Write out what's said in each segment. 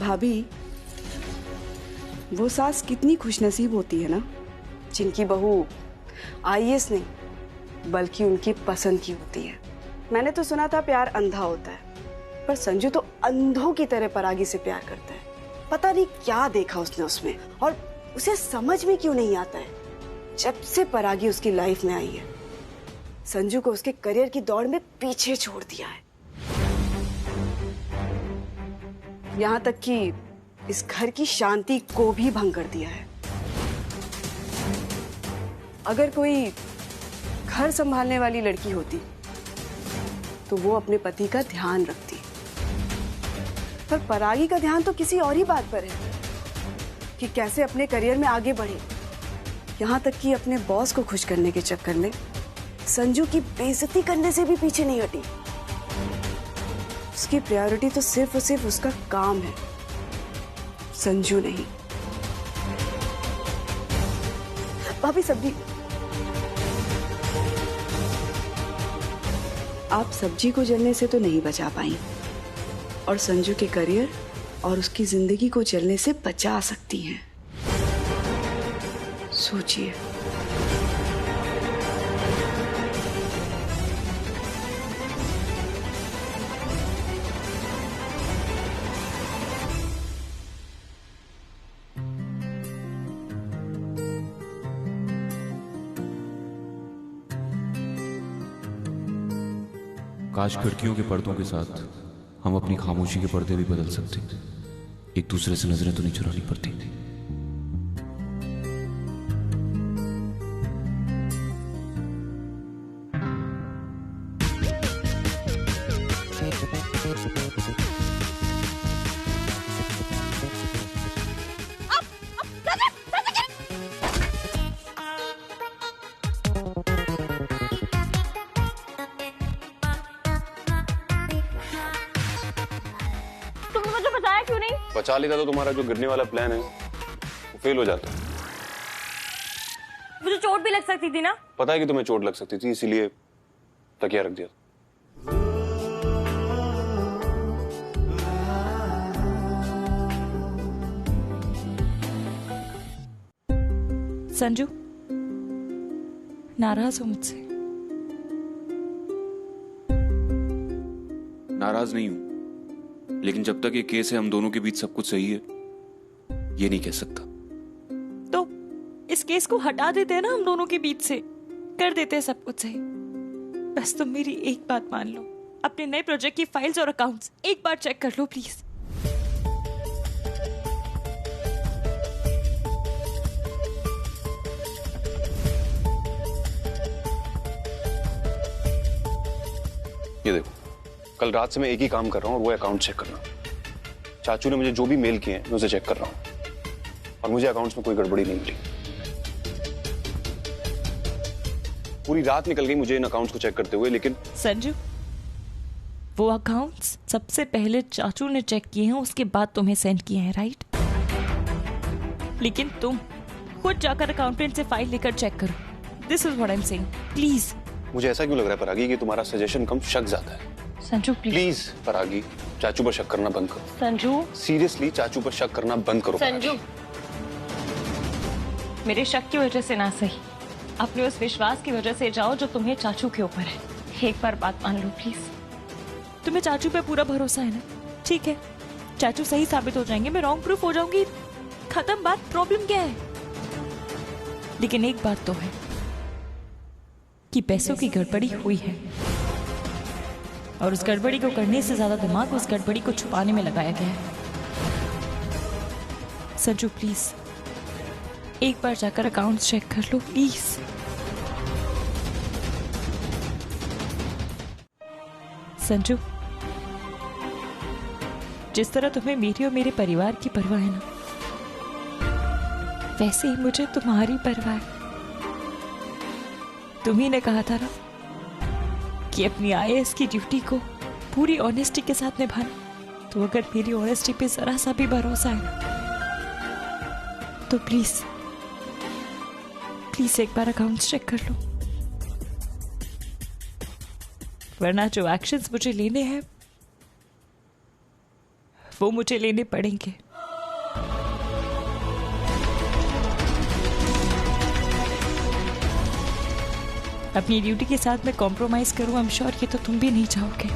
भाभी, वो सास कितनी खुशनसीब होती है ना, जिनकी बहू आईएएस नहीं बल्कि उनकी पसंद की होती है। मैंने तो सुना था प्यार अंधा होता है, पर संजू तो अंधों की तरह परागी से प्यार करता है। पता नहीं क्या देखा उसने उसमें, और उसे समझ में क्यों नहीं आता है। जब से परागी उसकी लाइफ में आई है, संजू को उसके करियर की दौड़ में पीछे छोड़ दिया है। यहां तक कि इस घर की शांति को भी भंग कर दिया है। अगर कोई घर संभालने वाली लड़की होती तो वो अपने पति का ध्यान रखती, पर परागी का ध्यान तो किसी और ही बात पर है कि कैसे अपने करियर में आगे बढ़े। यहां तक कि अपने बॉस को खुश करने के चक्कर में संजू की बेइज्जती करने से भी पीछे नहीं हटी। उसकी प्रायोरिटी तो सिर्फ और सिर्फ उसका काम है, संजू नहीं। भाभी सब्जी, आप सब्जी को जलने से तो नहीं बचा पाई, और संजू के करियर और उसकी जिंदगी को जलने से बचा सकती हैं। सोचिए। काश खिड़कियों के पर्दों के साथ हम अपनी खामोशी के पर्दे भी बदल सकते, एक दूसरे से नजरें तो नहीं चुरानी पड़ती। क्यों नहीं बचा लेता तो तुम्हारा जो गिरने वाला प्लान है वो फेल हो जाता। मुझे चोट भी लग सकती थी ना। पता है कि तुम्हें चोट लग सकती थी, इसीलिए तकिया रख दिया। संजू, नाराज हो मुझसे? नाराज नहीं हूं, लेकिन जब तक ये केस है हम दोनों के बीच सब कुछ सही है ये नहीं कह सकता। तो इस केस को हटा देते हैं ना, हम दोनों के बीच से कर देते हैं सब कुछ सही। बस तुम मेरी एक बात मान लो, अपने नए प्रोजेक्ट की फाइल्स और अकाउंट्स एक बार चेक कर लो प्लीज। ये देखो, कल रात से मैं एक ही काम कर रहा हूँ और वो अकाउंट चेक करना। चाचू ने मुझे जो भी मेल किए हैं मैं उसे चेक कर रहा हूँ और मुझे अकाउंट्स में कोई गड़बड़ी नहीं मिली। पूरी रात निकल गई मुझे इन अकाउंट्स को चेक करते हुए, लेकिन संजू, वो अकाउंट्स सबसे पहले चाचू ने चेक किए हैं, उसके बाद तुम्हें सेंड किए हैं, राइट? लेकिन तुम खुद जाकर अकाउंटेंट से फाइल लेकर चेक करो। This is what I am saying, please. मुझे ऐसा क्यों लग रहा है परागी कि तुम्हारा सजेशन कम शक ज्यादा है। संजू प्लीज परागी, चाचू पर शक करना बंद करो। संजू, सीरियसली चाचू पर शक करना बंद करो। संजू, मेरे शक की वजह से ना सही, अपने उस विश्वास की वजह से जाओ जो तुम्हें चाचू के ऊपर है। एक बार बात मान लो प्लीज। तुम्हें चाचू पे पूरा भरोसा है ना? ठीक है, चाचू सही साबित हो जाएंगे, मैं रॉन्ग प्रूफ हो जाऊंगी, खत्म बात। प्रॉब्लम क्या है? लेकिन एक बात तो है कि पैसों की गड़बड़ी हुई है, और उस गड़बड़ी को करने से ज्यादा दिमाग उस गड़बड़ी को छुपाने में लगाया गया है। संजू प्लीज एक बार जाकर अकाउंट्स चेक कर लो प्लीज। संजू, जिस तरह तुम्हें मेरी और मेरे परिवार की परवाह है ना, वैसे ही मुझे तुम्हारी परवाह है। तुम्ही ने कहा था ना कि अपनी आईएएस की ड्यूटी को पूरी ऑनेस्टी के साथ निभाना, तो अगर मेरी ऑनेस्टी पे जरा सा भी भरोसा है ना, तो प्लीज प्लीज एक बार अकाउंट्स चेक कर लो, वरना जो एक्शंस मुझे लेने हैं वो मुझे लेने पड़ेंगे। अपनी ड्यूटी के साथ मैं कॉम्प्रोमाइज करूं, आई एम श्योर ये तो तुम भी नहीं चाहोगे।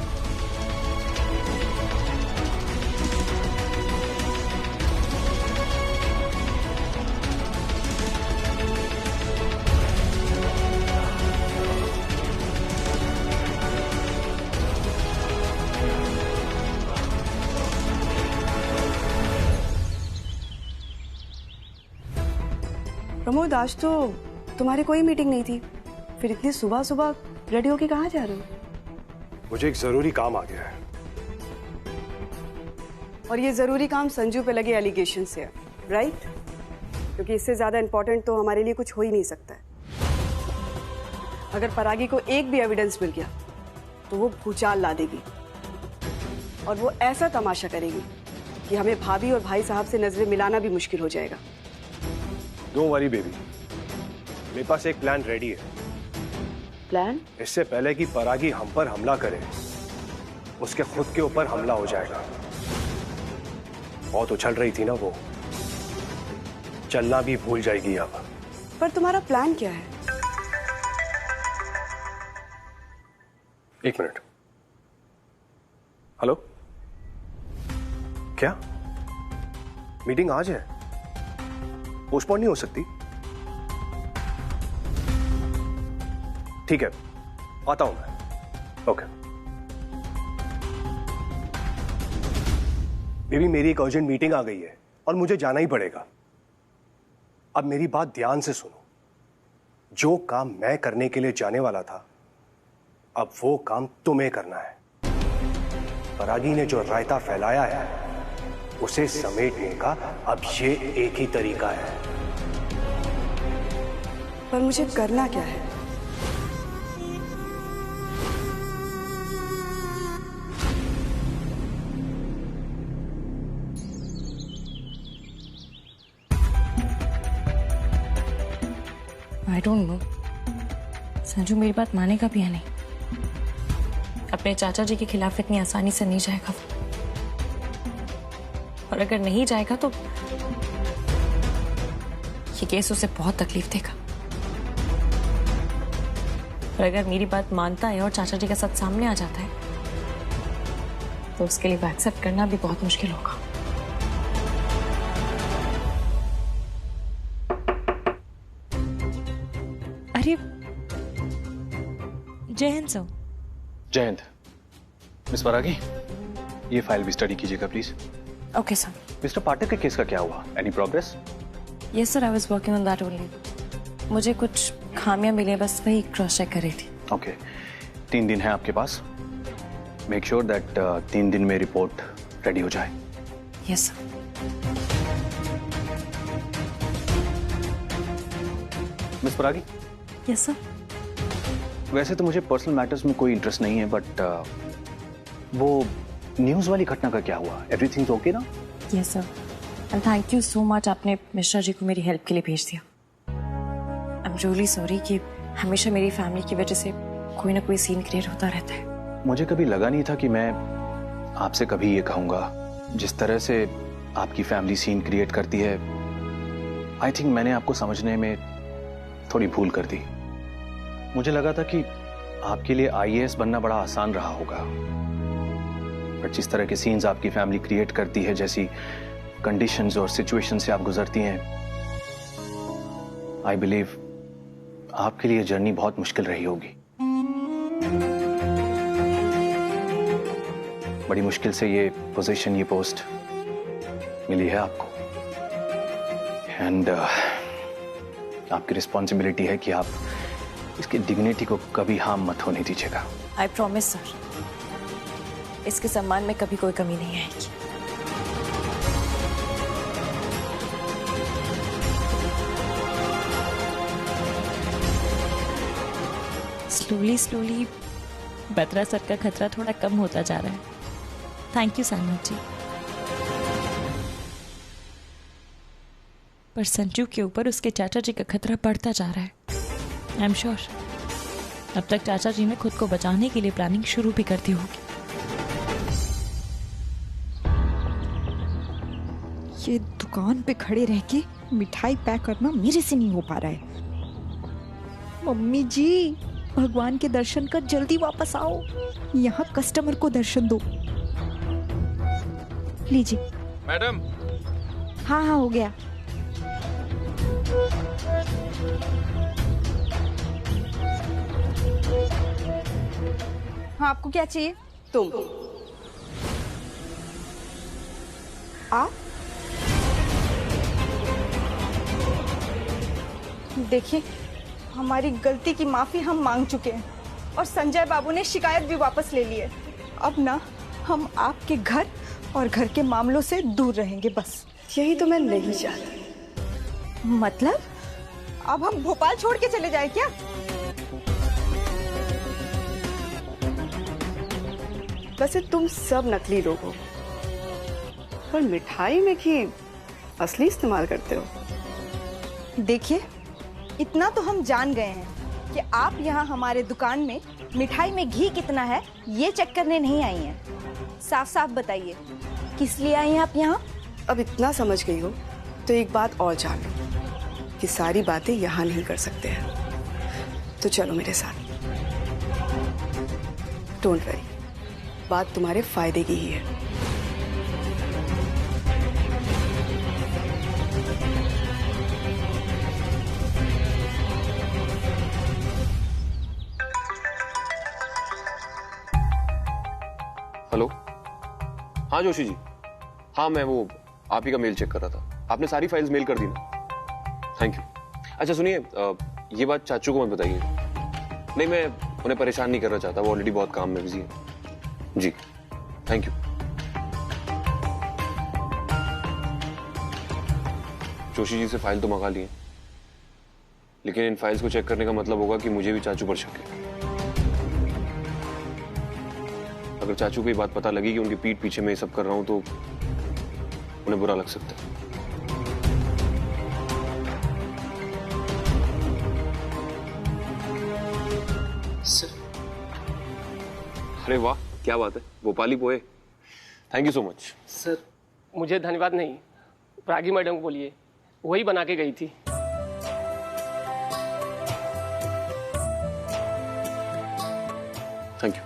प्रमोद, आज तो तुम्हारी कोई मीटिंग नहीं थी, फिर इतनी सुबह सुबह रेडी होके कहाँ जा रहे हो? मुझे एक जरूरी काम आ गया है। और ये जरूरी काम संजू पे लगे एलिगेशन से है, राइट? क्योंकि इससे ज्यादा इंपॉर्टेंट तो हमारे लिए कुछ हो ही नहीं सकता है। अगर परागी को एक भी एविडेंस मिल गया तो वो भूचाल ला देगी और वो ऐसा तमाशा करेगी कि हमें भाभी और भाई साहब से नजरें मिलाना भी मुश्किल हो जाएगा। डोंट वरी बेबी, मेरे पास एक प्लान रेडी है। प्लान? इससे पहले कि परागी हम पर हमला करे, उसके खुद के ऊपर हमला हो जाएगा। बहुत उछल रही थी ना वो, चलना भी भूल जाएगी अब। पर तुम्हारा प्लान क्या है? एक मिनट। हेलो, क्या मीटिंग आज है? पोस्टपोन नहीं हो सकती? ठीक है, आता हूं मैं। ओके बेबी, मेरी एक अर्जेंट मीटिंग आ गई है और मुझे जाना ही पड़ेगा। अब मेरी बात ध्यान से सुनो। जो काम मैं करने के लिए जाने वाला था, अब वो काम तुम्हें करना है। परागी ने जो रायता फैलाया है, उसे समेटने का अब ये एक ही तरीका है। पर मुझे करना क्या है? आई डोंट नो, संजू मेरी बात मानेगा भी या नहीं। अपने चाचा जी के खिलाफ इतनी आसानी से नहीं जाएगा वो, और अगर नहीं जाएगा तो ये केस उसे बहुत तकलीफ देगा। और अगर मेरी बात मानता है और चाचा जी का सच सामने आ जाता है तो उसके लिए वो एक्सेप्ट करना भी बहुत मुश्किल होगा। अरे जय हिंद सर। जय हिंद। मिस परागी, ये फाइल भी स्टडी कीजिएगा प्लीज। Okay sir. मिस्टर पाठक के केस का क्या हुआ? Any progress? Yes sir, I was working on that only. मुझे कुछ खामियां मिली, बस वही क्रॉस चेक कर रही थी। ओके, 3 दिन है आपके पास। मेक श्योर दैट 3 दिन में रिपोर्ट रेडी हो जाए। Yes sir. मिस परागी। Yes sir. वैसे तो मुझे पर्सनल मैटर्स में कोई इंटरेस्ट नहीं है, बट वो न्यूज़ वाली घटना का क्या हुआ? एवरीथिंग ओके ना? Yes sir, and thank you so much, आपने मिश्रा जी को मेरी हेल्प के लिए भेज दिया। आई एम रियली सॉरी कि हमेशा मेरी फैमिली की वजह से कोई ना कोई सीन क्रिएट होता रहता है। मुझे कभी लगा नहीं था कि मैं आपसे कभी ये कहूँगा। जिस तरह से आपकी फैमिली सीन क्रिएट करती है, आई थिंक मैंने आपको समझने में थोड़ी भूल कर दी। मुझे लगा था कि आपके लिए IAS बनना बड़ा आसान रहा होगा, बट जिस तरह के सीन्स आपकी फैमिली क्रिएट करती है, जैसी कंडीशंस और सिचुएशन से आप गुजरती हैं, आई बिलीव आपके लिए जर्नी बहुत मुश्किल रही होगी। बड़ी मुश्किल से ये पोजीशन, ये पोस्ट मिली है आपको, एंड आपकी रिस्पॉन्सिबिलिटी है कि आप इसकी डिग्निटी को कभी हार्म मत होने दीजिएगा। आई प्रॉमिस सर, इसके सम्मान में कभी कोई कमी नहीं आएगी। स्लोली स्लोली बत्रा सर का खतरा थोड़ा कम होता जा रहा है। थैंक यू सानत जी। पर संजू के ऊपर उसके चाचा जी का खतरा बढ़ता जा रहा है। आई एम श्योर अब तक चाचा जी ने खुद को बचाने के लिए प्लानिंग शुरू भी कर दी होगी। ये दुकान पे खड़े रह के मिठाई पैक करना मेरे से नहीं हो पा रहा है। मम्मी जी, भगवान के दर्शन कर जल्दी वापस आओ, यहाँ कस्टमर को दर्शन दो। लीजिए। मैडम। हाँ हाँ, हो गया। हाँ, आपको क्या चाहिए? तुम आप देखिए, हमारी गलती की माफी हम मांग चुके हैं और संजय बाबू ने शिकायत भी वापस ले ली है। अब ना हम आपके घर और घर के मामलों से दूर रहेंगे, बस। यही तो मैं नहीं चाहती। मतलब अब हम भोपाल छोड़ के चले जाए क्या? वैसे तुम सब नकली लोग हो, पर मिठाई में घी असली इस्तेमाल करते हो। देखिए, इतना तो हम जान गए हैं कि आप यहाँ हमारे दुकान में मिठाई में घी कितना है ये चेक करने नहीं आई हैं। साफ साफ बताइए, किस लिए आई हैं आप यहाँ? अब इतना समझ गई हो तो एक बात और जान लो कि सारी बातें यहाँ नहीं कर सकते हैं। तो चलो मेरे साथ। डोंट वरी, बात तुम्हारे फायदे की ही है। हेलो, हाँ जोशी जी, हाँ मैं वो आप ही का मेल चेक कर रहा था। आपने सारी फाइल्स मेल कर दी ना? Thank you. अच्छा सुनिए, ये बात चाचू को मत बताइए। नहीं, मैं उन्हें परेशान नहीं करना चाहता, वो ऑलरेडी बहुत काम में बिजी है। जी थैंक यू। जोशी जी से फाइल तो मंगा लिए, लेकिन इन फाइल्स को चेक करने का मतलब होगा कि मुझे भी चाचू पर शक है। अगर चाचू को ये बात पता लगी कि उनकी पीठ पीछे मैं ये सब कर रहा हूं तो उन्हें बुरा लग सकता है। सर। अरे वाह, क्या बात है, Bhopali pohe. Thank you so much. Sir, मुझे धन्यवाद नहीं, रागी मैडम को बोलिए, वही बना के गई थी। Thank you.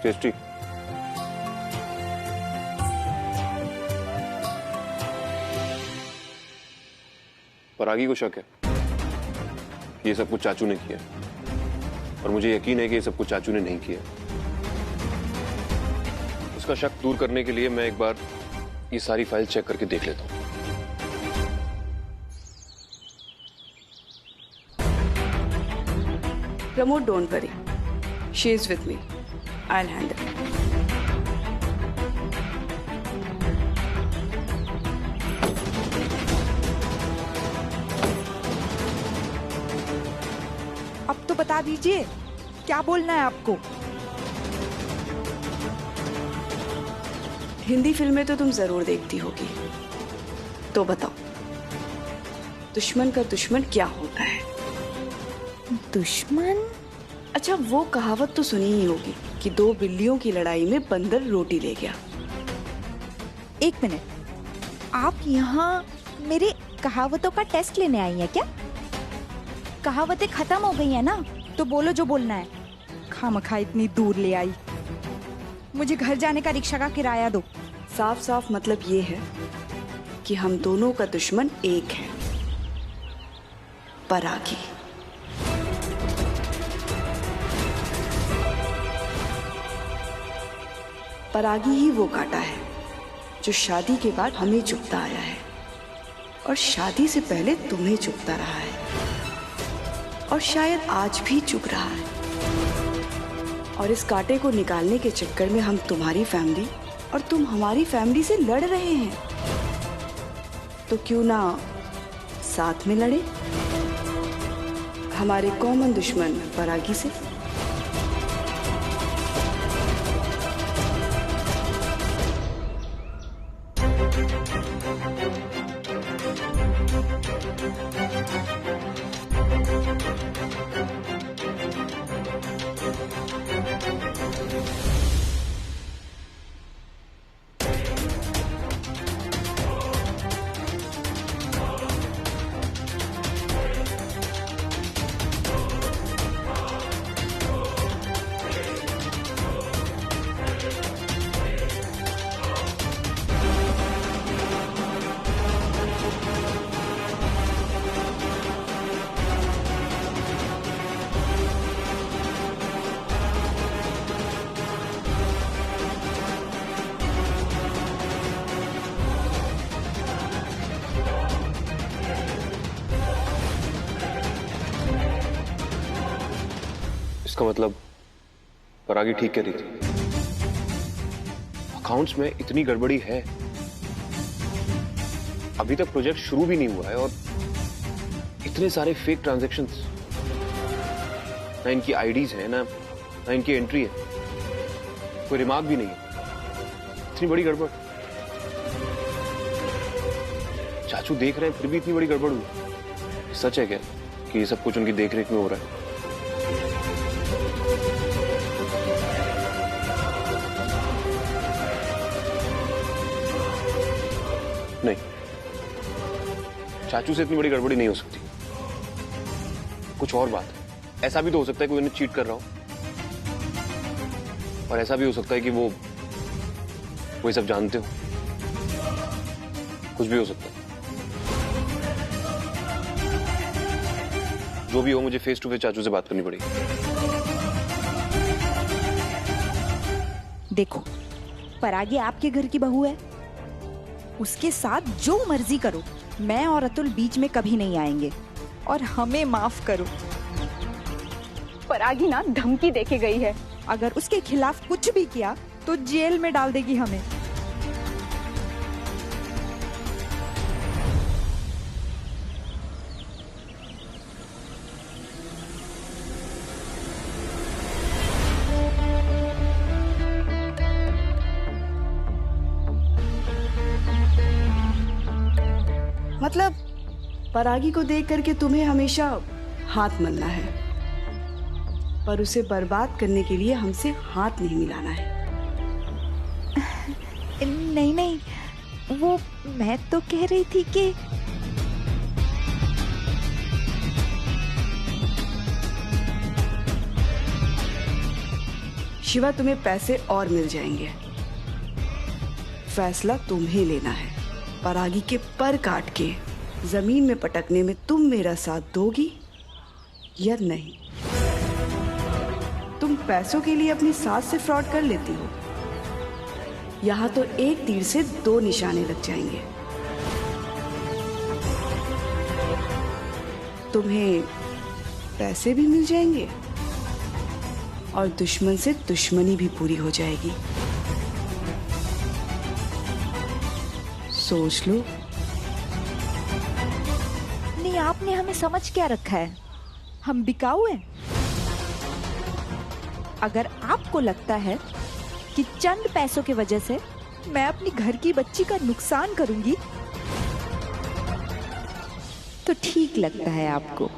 टेस्टी। परागी को शक है ये सब कुछ चाचू ने किया, और मुझे यकीन है कि ये सब कुछ चाचू ने नहीं किया। उसका शक दूर करने के लिए मैं एक बार ये सारी फाइल चेक करके देख लेता हूं। Pramod, don't worry, she is with me, I will handle. अब तो बता दीजिए, क्या बोलना है आपको? हिंदी फिल्में तो तुम जरूर देखती होगी, तो बताओ, दुश्मन का दुश्मन क्या होता है? दुश्मन? अच्छा, वो कहावत तो सुनी ही होगी कि दो बिल्लियों की लड़ाई में बंदर रोटी ले गया। एक मिनट, आप यहाँ मेरे कहावतों का टेस्ट लेने आई हैं क्या? कहावतें खत्म हो गई हैं ना, तो बोलो जो बोलना है। खामखा इतनी दूर ले आई, मुझे घर जाने का रिक्शा का किराया दो। साफ साफ मतलब ये है कि हम दोनों का दुश्मन एक है, परागी। परागी ही वो कांटा है जो शादी के बाद हमें चुभता आया है और शादी से पहले तुम्हें चुभता रहा है और शायद आज भी चुभ रहा है। और इस कांटे को निकालने के चक्कर में हम तुम्हारी फैमिली और तुम हमारी फैमिली से लड़ रहे हैं। तो क्यों ना साथ में लड़े, हमारे कॉमन दुश्मन परागी से। इसका मतलब परागी ठीक कह रही थी, अकाउंट्स में इतनी गड़बड़ी है। अभी तक प्रोजेक्ट शुरू भी नहीं हुआ है और इतने सारे फेक ट्रांजैक्शंस, ना इनकी आईडीज है ना इनकी एंट्री है, कोई रिमार्क भी नहीं है। इतनी बड़ी गड़बड़, चाचू देख रहे हैं फिर भी इतनी बड़ी गड़बड़ हुई। सच है क्या कि ये सब कुछ उनकी देखरेख में हो रहा है? नहीं, चाचू से इतनी बड़ी गड़बड़ी नहीं हो सकती। कुछ और बात है। ऐसा भी तो हो सकता है कोई उन्हें चीट कर रहा हो, और ऐसा भी हो सकता है कि वो सब जानते हो। कुछ भी हो सकता है। जो भी हो, मुझे फेस टू फेस चाचू से बात करनी पड़ेगी। देखो, परागी आपके घर की बहू है, उसके साथ जो मर्जी करो, मैं और अतुल बीच में कभी नहीं आएंगे। और हमें माफ करो, परागी ना धमकी देके गई है, अगर उसके खिलाफ कुछ भी किया तो जेल में डाल देगी हमें। मतलब परागी को देख करके तुम्हें हमेशा हाथ मलना है, पर उसे बर्बाद करने के लिए हमसे हाथ नहीं मिलाना है। नहीं नहीं, वो मैं तो कह रही थी कि शिवा, तुम्हें पैसे और मिल जाएंगे। फैसला तुम्हें लेना है। परागी के पर काट के जमीन में पटकने में तुम मेरा साथ दोगी या नहीं? तुम पैसों के लिए अपनी सास से फ्रॉड कर लेती हो। यहां तो एक तीर से दो निशाने लग जाएंगे। तुम्हें पैसे भी मिल जाएंगे और दुश्मन से दुश्मनी भी पूरी हो जाएगी। सोच लो। नहीं, आपने हमें समझ क्या रखा है? हम बिकाऊ हैं? अगर आपको लगता है कि चंद पैसों की वजह से मैं अपनी घर की बच्ची का नुकसान करूंगी, तो ठीक लगता है आपको।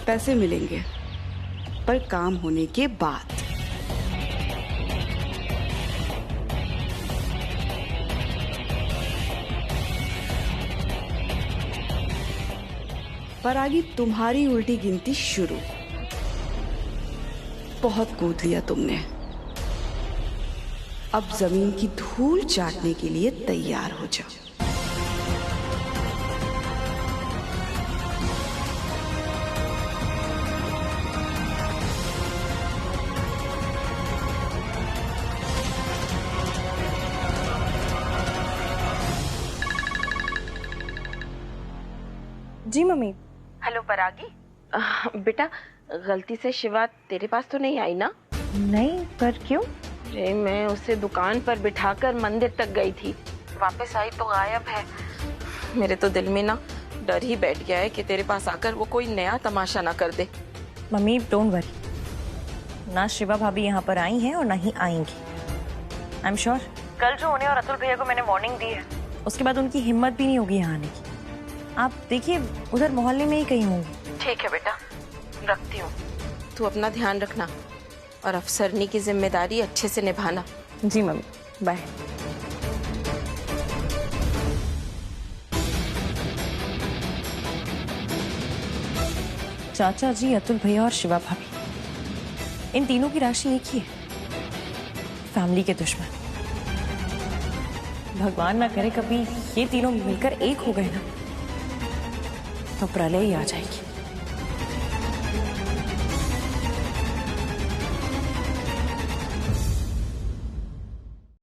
पैसे मिलेंगे, पर काम होने के बाद। परागी, तुम्हारी उल्टी गिनती शुरू। बहुत कूद लिया तुमने, अब जमीन की धूल चाटने के लिए तैयार हो जाओ। जी मम्मी। हेलो परागी। बेटा, गलती से शिवा तेरे पास तो नहीं आई ना? नहीं, पर क्यों? अरे मैं उसे दुकान पर बिठाकर मंदिर तक गई थी, वापस आई तो गायब है। मेरे तो दिल में ना डर ही बैठ गया है कि तेरे पास आकर वो कोई नया तमाशा ना कर दे। मम्मी डोंट वरी, ना शिवा भाभी यहाँ पर आई हैं और ना ही आएंगी। आई एम श्योर कल जो उन्हें और अतुल भैया को मैंने वार्निंग दी है, उसके बाद उनकी हिम्मत भी नहीं होगी यहाँ आने की। आप देखिए उधर मोहल्ले में ही कहीं होंगी। ठीक है बेटा, रखती हूँ। तू अपना ध्यान रखना और अफसरनी की जिम्मेदारी अच्छे से निभाना। जी मम्मी, बाय। चाचा जी, अतुल भैया और शिवा भाभी, इन तीनों की राशि एक ही है, फैमिली के दुश्मन। भगवान ना करे कभी ये तीनों मिलकर एक हो गए ना, तो प्रलय ही आ जाएगी।